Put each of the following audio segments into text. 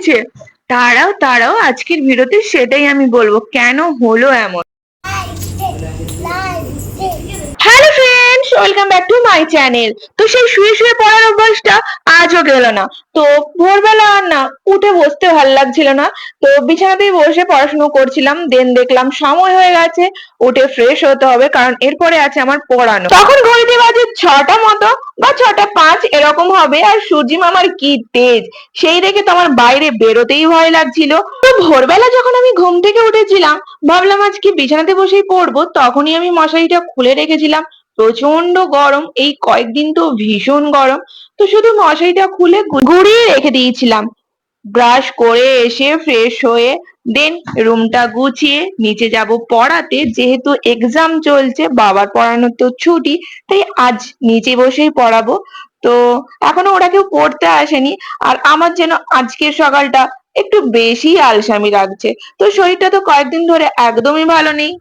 হয়েছে? দাঁড়াও দাঁড়াও, আজকের ভিডিওতে সেটাই আমি বলবো কেন হলো এমন। Hello friends, welcome back to my channel. তো সেই শুয়ে শুয়ে পড়ার অভ্যাসটা আজও গেল না। তো ভোরবেলা আর না উঠে বসতে ভালো লাগছিল না, তো বিছানাতেই বসে পড়াশোনা করছিলাম। দেন দেখলাম সময় হয়ে গেছে, উঠে ফ্রেশ হতে হবে, কারণ এরপরে আছে আমার পড়ানো। তখন ঘড়িতে বাজে 6টা মতো বা 6টা 5 এরকম হবে, আর সূর্যি মামার কি তেজ, সেই দেখে তো আমার বাইরে বেরোতেই ভয় লাগছিল। তো ভোরবেলা যখন আমি ঘুম থেকে উঠেছিলাম, ভাবলাম আজকে বিছানাতে বসেই পড়বো, তখনই আমি মশারিটা খুলে রেখেছিলাম। প্রচন্ড গরম, এই কয়েকদিন তো ভীষণ গরম, তো শুধু মশারিটা খুলে গুড়িয়ে রেখে দিয়েছিলাম। ব্রাশ করে এসে ফ্রেশ হয়ে দেন রুমটা গুছিয়ে নিচে যাব পড়াতে, যেহেতু এক্সাম চলছে, বাবার পড়ানোর তো ছুটি, তাই আজ নিচে বসেই পড়াবো। তো এখনো ওরা কেউ পড়তে আসেনি, আর আমার যেন আজকের সকালটা একটু বেশি আলসামি লাগছে। তো শরীরটা তো কয়েকদিন ধরে একদমই ভালো নেই।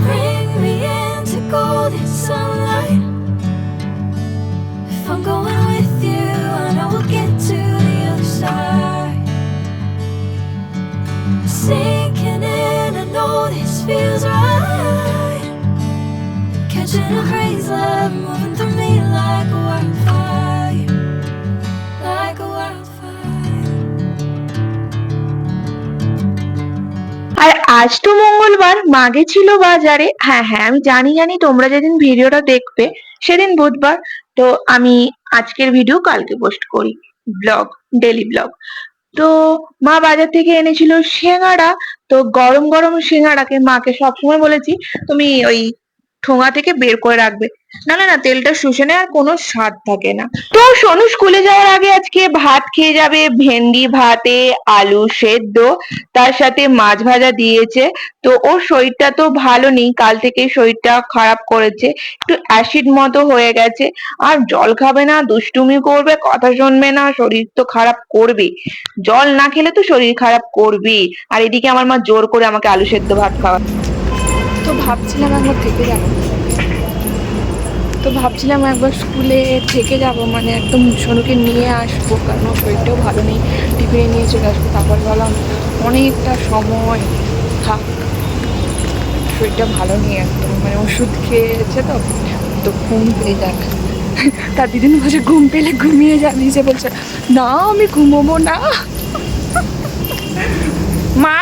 Bring me into golden sunlight. If I'm going with you, I know we'll get to the other side. Sinking in, I know this feels right. Catching a breeze, love moving through me like a wildfire, like a wildfire. আর আজ তো মঙ্গলবার, মা গেছিল বাজারে। হ্যাঁ হ্যাঁ, আমি জানি জানি তোমরা যেদিন ভিডিওটা দেখবে সেদিন বুধবার, তো আমি আজকের ভিডিও কালকে পোস্ট করি, ব্লগ, ডেলি ব্লগ। তো মা বাজার থেকে এনেছিল সিঙ্গাড়া। তো গরম গরম সিঙ্গাড়াকে মাকে সবসময় বলেছি তুমি ওই ঠোঙা থেকে বের করে রাখবে, নাহলে না তেলটা শুষে নেয় আর কোনো স্বাদ থাকে না। তো সোনু স্কুলে যাওয়ার আগে আজকে ভাত খেয়ে যাবে, ভেন্ডি ভাতে আলু সেদ্ধ, তার সাথে মাছ ভাজা দিয়েছে। তো ওর শরীরটা তো ভালো নেই, কাল থেকে শরীরটা খারাপ করেছে, একটু অ্যাসিড মতো হয়ে গেছে। আর জল খাবে না, দুষ্টুমি করবে, কথা শুনবে না, শরীর তো খারাপ করবে। জল না খেলে তো শরীর খারাপ করবেই। আর এদিকে আমার মা জোর করে আমাকে আলু সেদ্ধ ভাত খাওয়া। তো ভাবছিলাম একবার স্কুলে থেকে যাব, মানে একদম সোনুকে নিয়ে আসবো, কারণ ওর শরীরটাও ভালো নেই, টিফিনে নিয়ে চলে আসবো। তারপর ভাবলাম অনেকটা সময় থাক, শরীরটা ভালো নেই একদম, মানে ওষুধ খেয়েছে তো, তো ঘুম পেয়ে যাক। তার দিদিন বলছে ঘুম পেলে ঘুমিয়ে যাবি, সে বলছে না আমি ঘুমোবো না। মা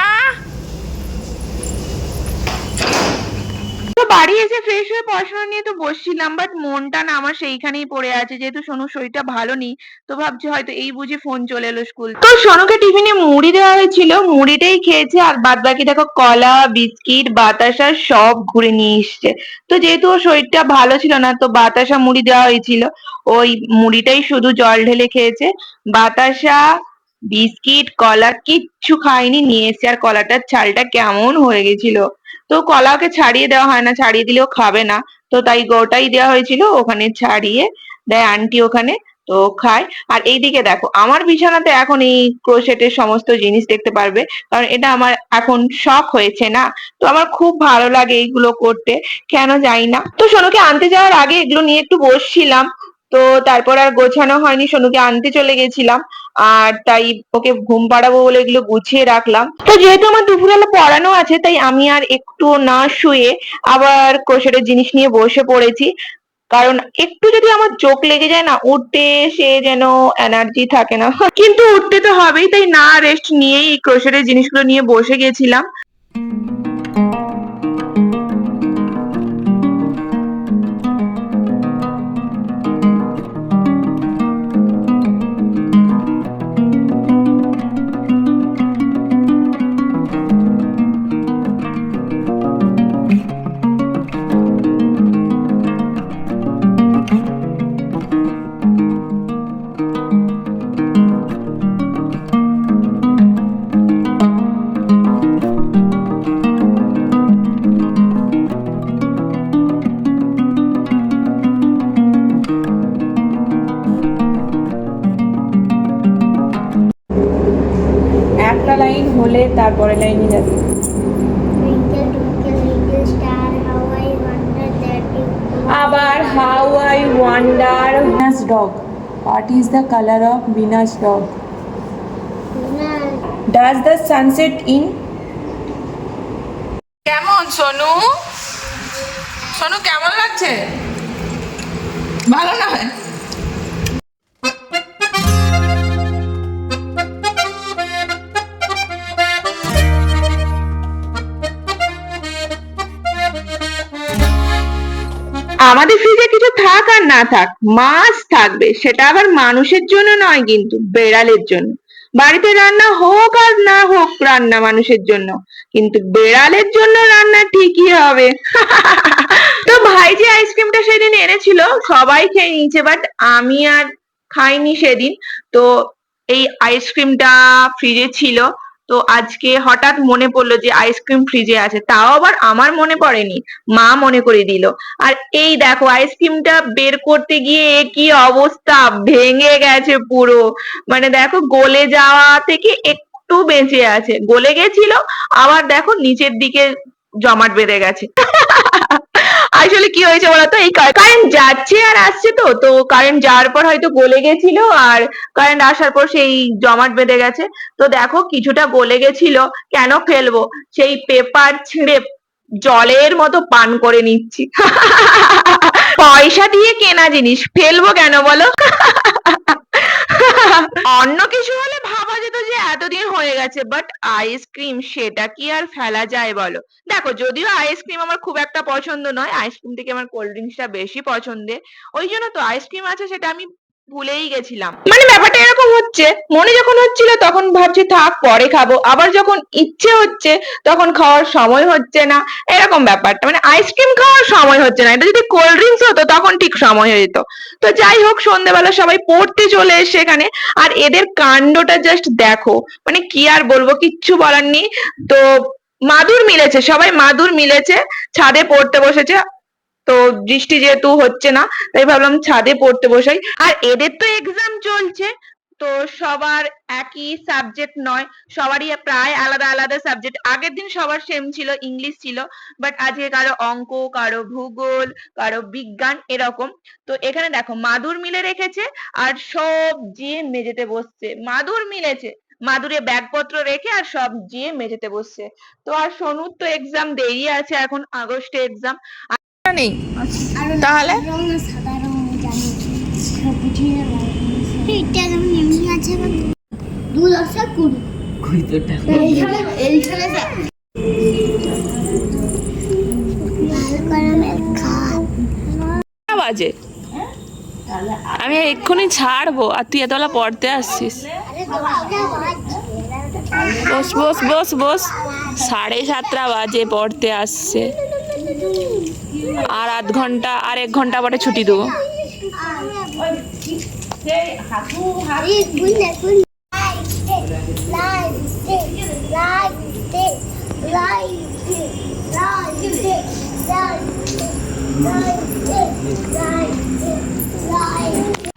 তো বাড়ি এসে ফ্রেশ হয়ে পড়াশোনা নিয়ে তো বসছিলাম, বাট মনটা না আমার সেইখানেই পড়ে আছে, যেহেতু সোনুর শরীরটা ভালো নেই। তো ভাবছি হয়তো এই বুঝি ফোন চলে এলো স্কুল। তো সোনুকে টিফিনে মুড়ি দেওয়া হয়েছিল, মুড়িটাই খেয়েছে, আর বাদ বাকি দেখো কলা বিস্কিট বাতাসা সব ঘুরে নিয়ে এসছে। তো যেহেতু ওর শরীরটা ভালো ছিল না, তো বাতাসা মুড়ি দেওয়া হয়েছিল, ওই মুড়িটাই শুধু জল ঢেলে খেয়েছে। বাতাসা বিস্কিট কলা কিচ্ছু খায়নি, নিয়ে এসছে। আর কলাটার ছালটা কেমন হয়ে গেছিল, তো কলা ওকে ছাড়িয়ে দেওয়া হয় না, ছাড়িয়ে দিলেও খাবে না, তো তাই গোটাই দেওয়া হয়েছিল, ওখানে ছাড়িয়ে দেয় আন্টি ওখানে, তো খায়। আর এইদিকে দেখো আমার বিছানাতে এখন এই ক্রোশেটের সমস্ত জিনিস দেখতে পারবে, কারণ এটা আমার এখন শখ হয়েছে না। তো আমার খুব ভালো লাগে এইগুলো করতে, কেন জানি না। তো সোনুকে আনতে যাওয়ার আগে এগুলো নিয়ে একটু বসছিলাম, তো তারপর আর গোছানো হয়নি, সোনুকে আনতে চলে গেছিলাম, আর তাই ওকে ঘুম পাড়াবো বলে এগুলো গুছিয়ে রাখলাম। তো যেহেতু আমার দুপুরবেলা পড়ানো আছে, তাই আমি আর একটু না শুয়ে আবার ক্রোশেটের জিনিস নিয়ে বসে পড়েছি। কারণ একটু যদি আমার চোখ লেগে যায় না, উঠতে সে যেন এনার্জি থাকে না। কিন্তু উঠতে তো হবেই, তাই না রেস্ট নিয়েই এই ক্রোশেটের জিনিসগুলো নিয়ে বসে গেছিলাম। তারপরে লাইনে যাবে। Twinkle, twinkle, little star, how I wonder that you আবার how I wonder. Venus dog, what is the colour of Venus dog? Does the sunset in? কেমন সোনু? সোনু কেমন লাগছে? ভালো নয়? আমাদের ফ্রিজে কিছু থাক আর না থাক, মাছ থাকবে, সেটা আবার মানুষের জন্য নয়, কিন্তু বেড়ালের জন্য। বাড়িতে রান্না হোক আর না হোক রান্না মানুষের জন্য, কিন্তু বেড়ালের জন্য রান্না ঠিকই হবে। তো ভাই যে আইসক্রিমটা সেদিন এনেছিল সবাই খেয়ে নিয়েছে, বাট আমি আর খাইনি সেদিন। তো এই আইসক্রিমটা ফ্রিজে ছিল, তো আজকে হঠাৎ মনে পড়লো যে আইসক্রিম ফ্রিজে আছে, তাও আবার আমার মনে পড়েনি, মা মনে করে দিল। আর এই দেখো আইসক্রিমটা বের করতে গিয়ে এ কি অবস্থা, ভেঙে গেছে পুরো। মানে দেখো গলে যাওয়া থেকে একটু বেঁচে আছে, গলে গেছিল, আবার দেখো নিচের দিকে জমাট বেঁধে গেছে। আসলে কি হয়েছে বলতো, এই কারেন্ট যাচ্ছে আর আসছে, তো তো কারেন্ট যাওয়ার পর হয়তো গলে গেছিল, আর কারেন্ট আসার পর সেই জমাট বেঁধে গেছে। তো দেখো কিছুটা গলে গেছিল, কেন ফেলবো, সেই পেপার ছিঁড়ে জলের মতো পান করে নিচ্ছি। পয়সা দিয়ে কেনা জিনিস ফেলবো কেন বলো? অন্য কিছু হলে ভাবা যেত যে এতদিন হয়ে গেছে, বাট আইসক্রিম সেটা কি আর ফেলা যায় বলো? দেখো যদিও আইসক্রিম আমার খুব একটা পছন্দ নয়, আইসক্রিম থেকে আমার কোল্ড ড্রিঙ্কসটা বেশি পছন্দের, ওই জন্য তো আইসক্রিম আছে সেটা আমি ভুলেই গেছিলাম। মানে ব্যাপারটা এরকম হচ্ছে, মনে যখন হচ্ছিল তখন ভাবছি থাক পরে খাবো, আবার যখন ইচ্ছে হচ্ছে তখন খাওয়ার সময় হচ্ছে না, এরকম ব্যাপারটা। মানে আইসক্রিম খাওয়ার সময় হচ্ছে না, এটা যদি কোল্ড ড্রিঙ্কস হতো তখন ঠিক সময় হয়ে যেত। তো যাই হোক, সন্ধ্যেবেলা সবাই পড়তে চলে এসে এখানে, আর এদের কাণ্ডটা জাস্ট দেখো, মানে কি আর বলবো, কিচ্ছু বলার নেই। তো মাদুর মিলেছে, সবাই মাদুর মিলেছে, ছাদে পড়তে বসেছে। তো বৃষ্টি যেহেতু হচ্ছে না, তাই ভাবলাম ছাদে পড়তে বসাই। আর এদের তো এক্সাম চলছে, তো সবার একই সাবজেক্ট নয়, সবারই প্রায় আলাদা আলাদা সাবজেক্ট। আগের দিন সবার সেম ছিল, ইংলিশ ছিল, বাট আজকে কারো অঙ্ক, কারো ভূগোল, কারো বিজ্ঞান, এরকম। তো এখানে দেখো মাদুর মিলে রেখেছে, আর সব যে মেঝেতে বসছে, মাদুর মিলেছে, মাদুরে ব্যাগপত্র রেখে আর সব যে মেঝেতে বসছে। তো আর সোনুর তো এক্সাম দেরি আছে, এখন আগস্টে এক্সাম নেই। তাহলে রং না সাদা রং আমি জানি বুঝিয়ে এটা যেমন এমনি আছে না 2,20,000 কই তো টাকা এইখানে ভালো করে খা বাজে? আমি এক্ষুনি ছাড়বো আর তুই এতবেলা পড়তে আসছিস। আরে 10টা বাজে বস বস বস বস, 7:30 বাজে, পড়তে আসছে। আর আধ ঘন্টা, আর 1 ঘন্টা পরে ছুটি দেবো।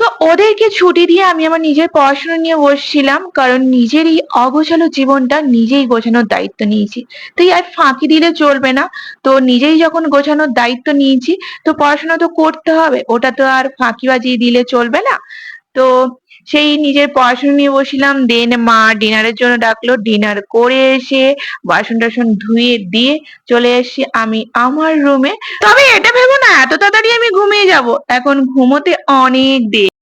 তো ওদেরকে ছুটি দিয়ে আমি আমার নিজের পড়াশোনা নিয়ে বসছিলাম, কারণ নিজের এই অগোছালো জীবনটা নিজেই গোছানোর দায়িত্ব নিয়েছি, তাই আর ফাঁকি দিলে চলবে না। তো নিজেই যখন গোছানোর দায়িত্ব নিয়েছি, তো পড়াশোনা তো করতে হবে, ওটা তো আর ফাঁকিবাজি দিলে চলবে না। তো সেই নিজের পড়াশোনা নিয়ে বসছিলাম, দেন মা ডিনারের জন্য ডাকলো, ডিনার করে এসে বাসন টাসন ধুয়ে দিয়ে চলে এসেছি আমি আমার রুমে। তবে এটা ভেবো না এত তাড়াতাড়ি আমি ঘুমিয়ে যাব, এখন ঘুমোতে অনেক দেরি।